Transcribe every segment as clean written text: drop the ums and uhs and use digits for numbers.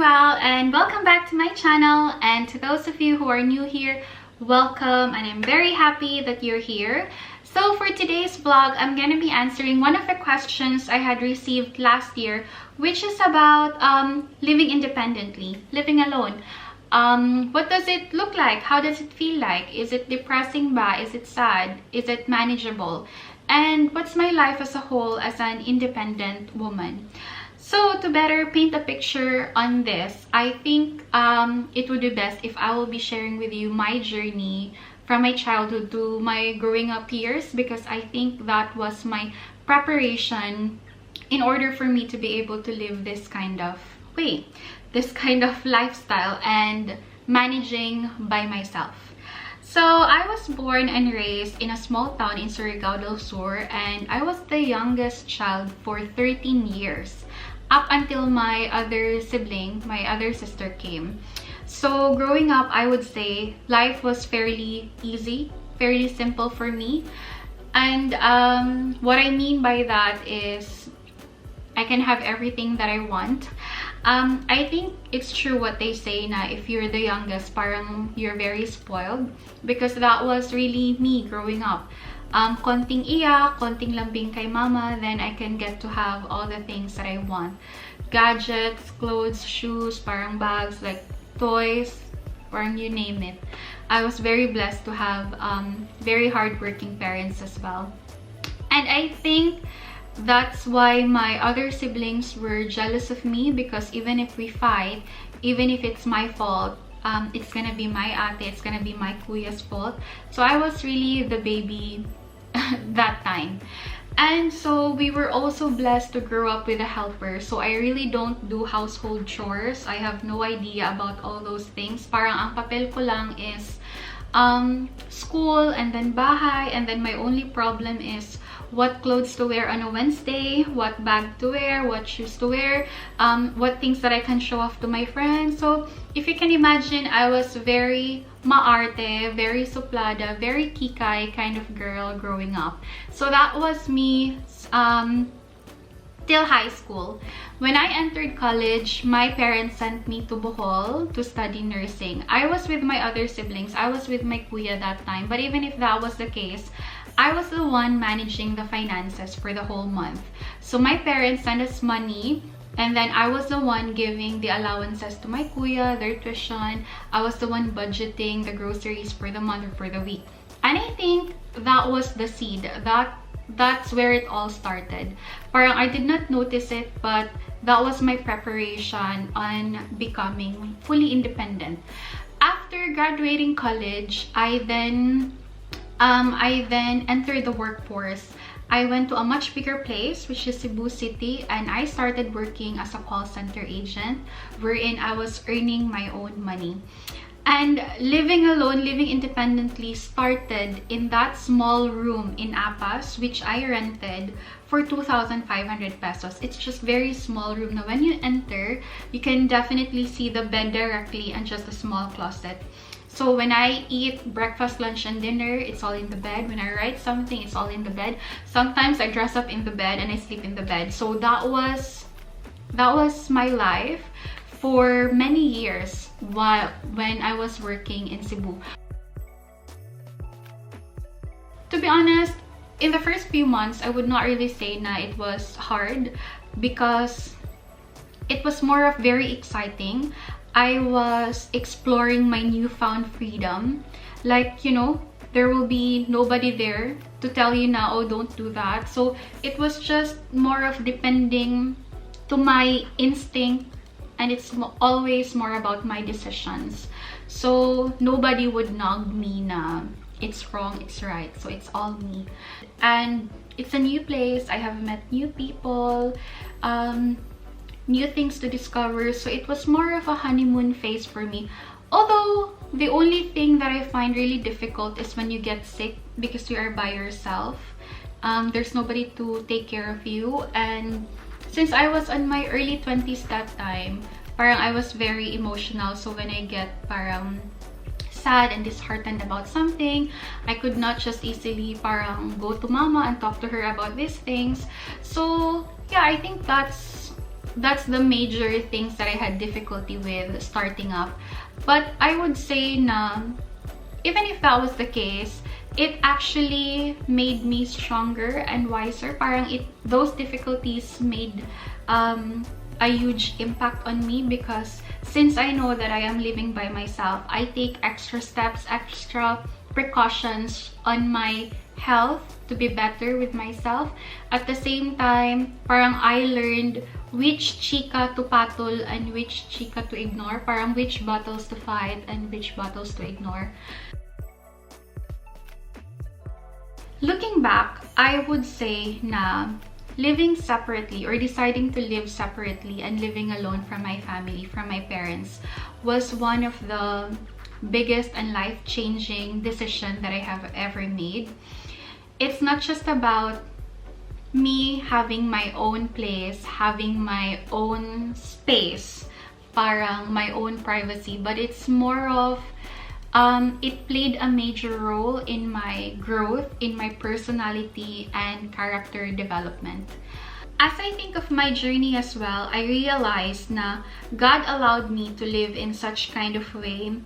well, and welcome back to my channel. And to those of you who are new here, welcome, and I'm very happy that you're here. So for today's vlog, I'm gonna be answering one of the questions I had received last year, which is about living independently, living alone. What does it look like? How does it feel like? Is it depressing ba? Is it sad? Is it manageable? And what's my life as a whole as an independent woman? So to better paint a picture on this, I think it would be best if I will be sharing with you my journey from my childhood to my growing up years, because I think that was my preparation in order for me to be able to live this kind of way, this kind of lifestyle and managing by myself. So I was born and raised in a small town in Surigao del Sur, and I was the youngest child for 13 years up until my other sibling, my other sister came. So growing up, I would say life was fairly easy, fairly simple for me. And what I mean by that is I can have everything that I want. I think it's true what they say na if you're the youngest, parang you're very spoiled, because that was really me growing up. Konting iyak, konting lambing kay mama, then I can get to have all the things that I want. Gadgets, clothes, shoes, parang bags, like toys, parang you name it. I was very blessed to have very hardworking parents as well. And I think that's why my other siblings were jealous of me, because even if we fight, even if it's my fault, it's gonna be my ate, it's gonna be my kuya's fault. So I was really the baby that time. And so we were also blessed to grow up with a helper. So I really don't do household chores. I have no idea about all those things. Parang ang papel ko lang is school and then bahay, and then my only problem is what clothes to wear on a Wednesday, what bag to wear, what shoes to wear, what things that I can show off to my friends. So if you can imagine, I was very maarte, very suplada, very kikay kind of girl growing up. So that was me till high school. When I entered college, my parents sent me to Bohol to study nursing. I was with my other siblings. I was with my kuya that time. But even if that was the case, I was the one managing the finances for the whole month. So my parents sent us money, and then I was the one giving the allowances to my kuya, their tuition. I was the one budgeting the groceries for the month or for the week. And I think that was the seed. That's where it all started. Parang I did not notice it, but that was my preparation on becoming fully independent. After graduating college, I then entered the workforce. I went to a much bigger place, which is Cebu City, and I started working as a call center agent, wherein I was earning my own money. And living alone, living independently started in that small room in Apas, which I rented for 2,500 pesos. It's just very small room. Now when you enter, you can definitely see the bed directly and just a small closet. So when I eat breakfast, lunch, and dinner, it's all in the bed. When I write something, it's all in the bed. Sometimes I dress up in the bed and I sleep in the bed. So that was my life for many years when I was working in Cebu. To be honest, in the first few months, I would not really say na it was hard, because it was more of very exciting. I was exploring my newfound freedom. Like, you know, there will be nobody there to tell you now, oh, don't do that. So it was just more of depending to my instinct, and it's always more about my decisions. So nobody would nag me na it's wrong, it's right. So it's all me. And it's a new place. I have met new people, new things to discover. So it was more of a honeymoon phase for me. Although the only thing that I find really difficult is when you get sick, because you are by yourself. There's nobody to take care of you. And since I was on my early 20s that time, parang I was very emotional. So when I get parang sad and disheartened about something, I could not just easily parang go to mama and talk to her about these things. So yeah, I think that's that's the major things that I had difficulty with starting up. But I would say na even if that was the case, it actually made me stronger and wiser. Parang those difficulties made a huge impact on me, because since I know that I am living by myself, I take extra steps, extra precautions on my health to be better with myself. At the same time, parang I learned which chika to patol and which chika to ignore. Parang which battles to fight and which battles to ignore. Looking back, I would say na living separately or deciding to live separately and living alone from my family, from my parents, was one of the biggest and life-changing decision that I have ever made. It's not just about me having my own place, having my own space, parang my own privacy, but it's more of it played a major role in my growth, in my personality and character development. As I think of my journey as well, I realized na God allowed me to live in such kind of way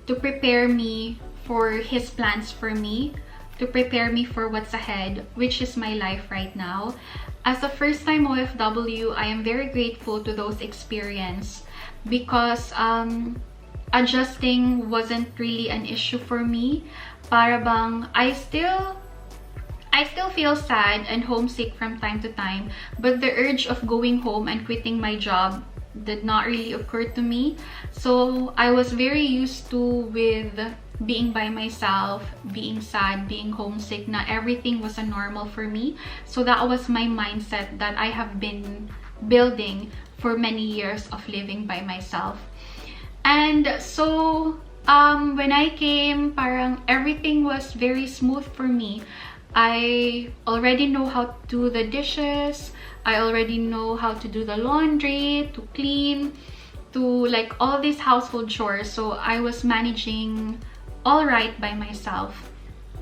to prepare me for His plans for me, to prepare me for what's ahead, which is my life right now. As a first-time OFW, I am very grateful to those experiences, because adjusting wasn't really an issue for me. Para bang I still feel sad and homesick from time to time, but the urge of going home and quitting my job did not really occur to me. So I was very used to with being by myself, being sad, being homesick, na everything was a normal for me. So that was my mindset that I have been building for many years of living by myself. And so when I came, parang everything was very smooth for me. I already know how to do the dishes, I already know how to do the laundry, to clean, to like all these household chores. So I was managing all right by myself.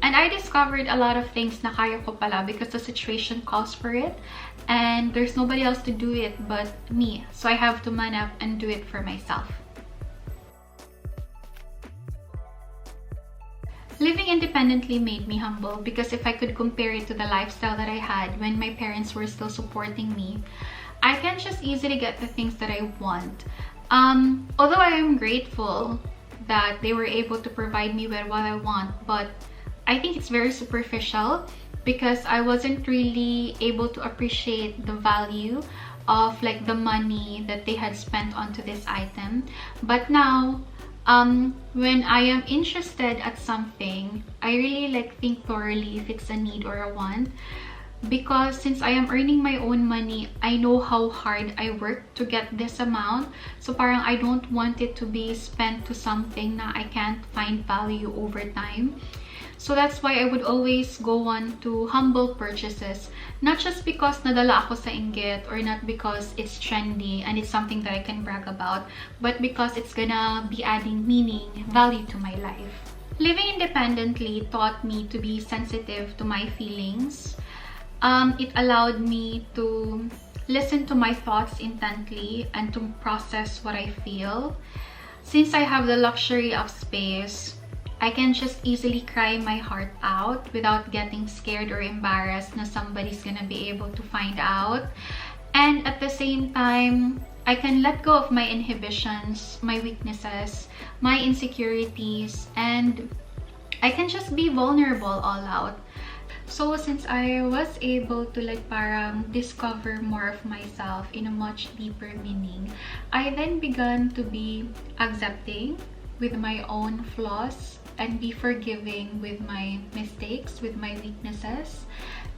And I discovered a lot of things na kaya ko pala, because the situation calls for it and there's nobody else to do it but me. So I have to man up and do it for myself. Living independently made me humble, because if I could compare it to the lifestyle that I had when my parents were still supporting me, I can just easily get the things that I want. Although I am grateful that they were able to provide me with what I want, but I think it's very superficial, because I wasn't really able to appreciate the value of like the money that they had spent onto this item. But now, when I am interested at something, I really like think thoroughly if it's a need or a want, because since I am earning my own money, I know how hard I work to get this amount. So parang I don't want it to be spent to something na I can't find value over time. So that's why I would always go on to humble purchases. Not just because nadala ako sa inggit, or not because it's trendy and it's something that I can brag about, but because it's gonna be adding meaning, value to my life. Living independently taught me to be sensitive to my feelings. It allowed me to listen to my thoughts intently and to process what I feel. Since I have the luxury of space, I can just easily cry my heart out without getting scared or embarrassed na somebody's gonna be able to find out. And at the same time, I can let go of my inhibitions, my weaknesses, my insecurities, and I can just be vulnerable all out. So since I was able to like parang discover more of myself in a much deeper meaning, I then began to be accepting with my own flaws and be forgiving with my mistakes, with my weaknesses.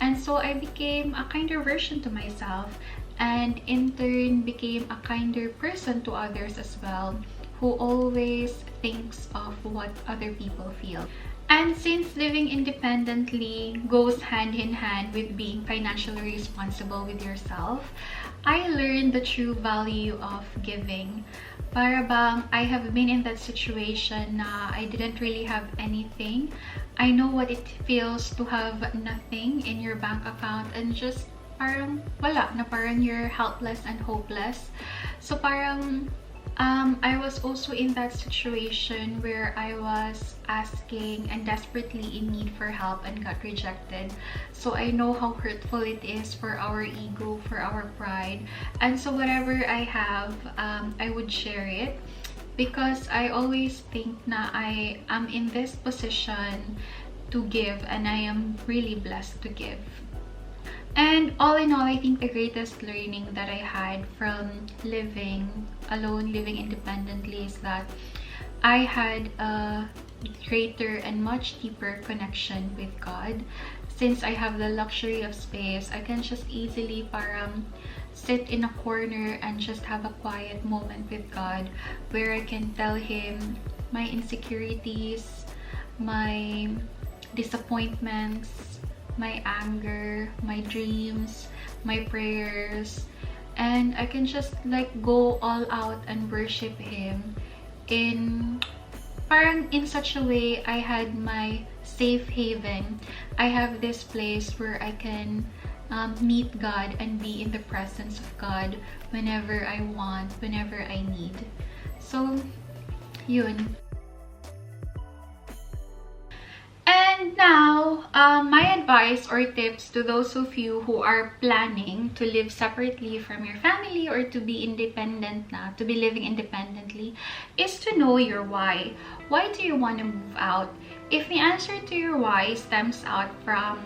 And so I became a kinder version to myself, and in turn became a kinder person to others as well, who always thinks of what other people feel. And since living independently goes hand in hand with being financially responsible with yourself, I learned the true value of giving. Para bang I have been in that situation na I didn't really have anything. I know what it feels to have nothing in your bank account and just parang wala, na parang you're helpless and hopeless. So parang I was also in that situation where I was asking and desperately in need for help and got rejected. So I know how hurtful it is for our ego, for our pride. And so whatever I have, I would share it, because I always think na I am in this position to give, and I am really blessed to give. And all in all, I think the greatest learning that I had from living alone, living independently, is that I had a greater and much deeper connection with God. Since I have the luxury of space, I can just easily parang sit in a corner and just have a quiet moment with God, where I can tell Him my insecurities, my disappointments, my anger, my dreams, my prayers, and I can just like go all out and worship Him in parang in such a way. I had my safe haven. I have this place where I can meet God and be in the presence of God whenever I want, whenever I need. So yun. And now, my advice or tips to those of you who are planning to live separately from your family or to be independent na, to be living independently, is to know your why. Why do you want to move out? If the answer to your why stems out from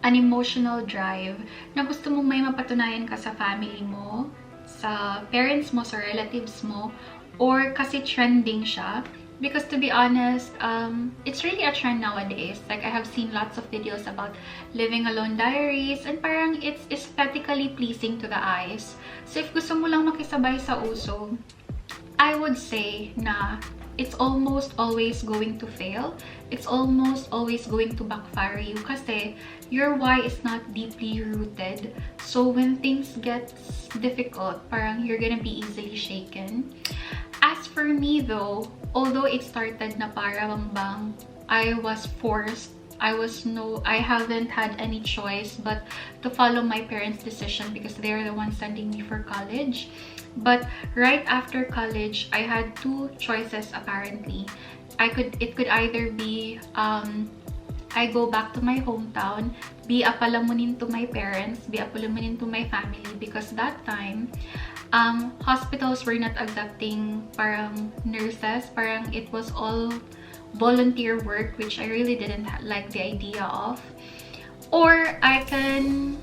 an emotional drive na gusto mong may mapatunayan ka sa family mo, sa parents mo, sa relatives mo, or kasi trending siya. Because to be honest, it's really a trend nowadays. Like I have seen lots of videos about living alone diaries, and parang it's aesthetically pleasing to the eyes. So if gusto mo lang makisabay sa uso, I would say na it's almost always going to fail. It's almost always going to backfire you kasi your why is not deeply rooted. So when things get difficult, parang you're gonna be easily shaken. As for me though, although it started na parang bang I was forced, I haven't had any choice but to follow my parents' decision because they're the ones sending me for college. But right after college, I had two choices apparently. It could either be I go back to my hometown, be a palamunin to my parents, be a palamunin to my family, because that time hospitals were not accepting parang nurses, parang it was all volunteer work, which I really didn't like the idea of. Or I can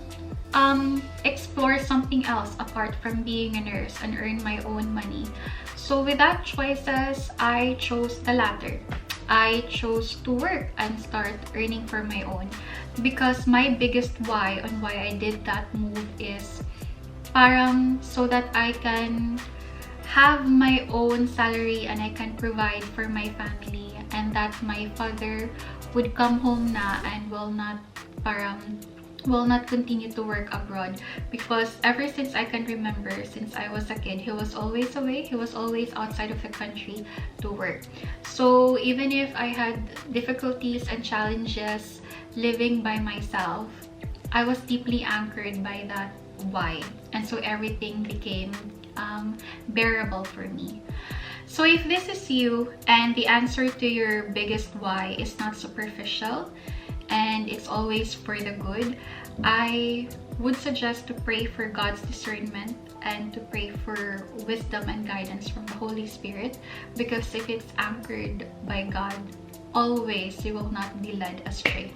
explore something else apart from being a nurse and earn my own money. So with that choices, I chose the latter. I chose to work and start earning for my own, because my biggest why on why I did that move is parang so that I can have my own salary and I can provide for my family, and that my father would come home na and will not continue to work abroad, because ever since I can remember, since I was a kid, he was always away. He was always outside of the country to work. So even if I had difficulties and challenges living by myself, I was deeply anchored by that why, and so everything became bearable for me. So if this is you and the answer to your biggest why is not superficial and it's always for the good, I would suggest to pray for God's discernment and to pray for wisdom and guidance from the Holy Spirit, because if it's anchored by God, always you will not be led astray.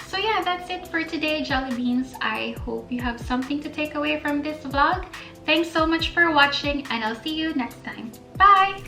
So yeah, that's it for today, Jelly Beans. I hope you have something to take away from this vlog. Thanks so much for watching, and I'll see you next time. Bye!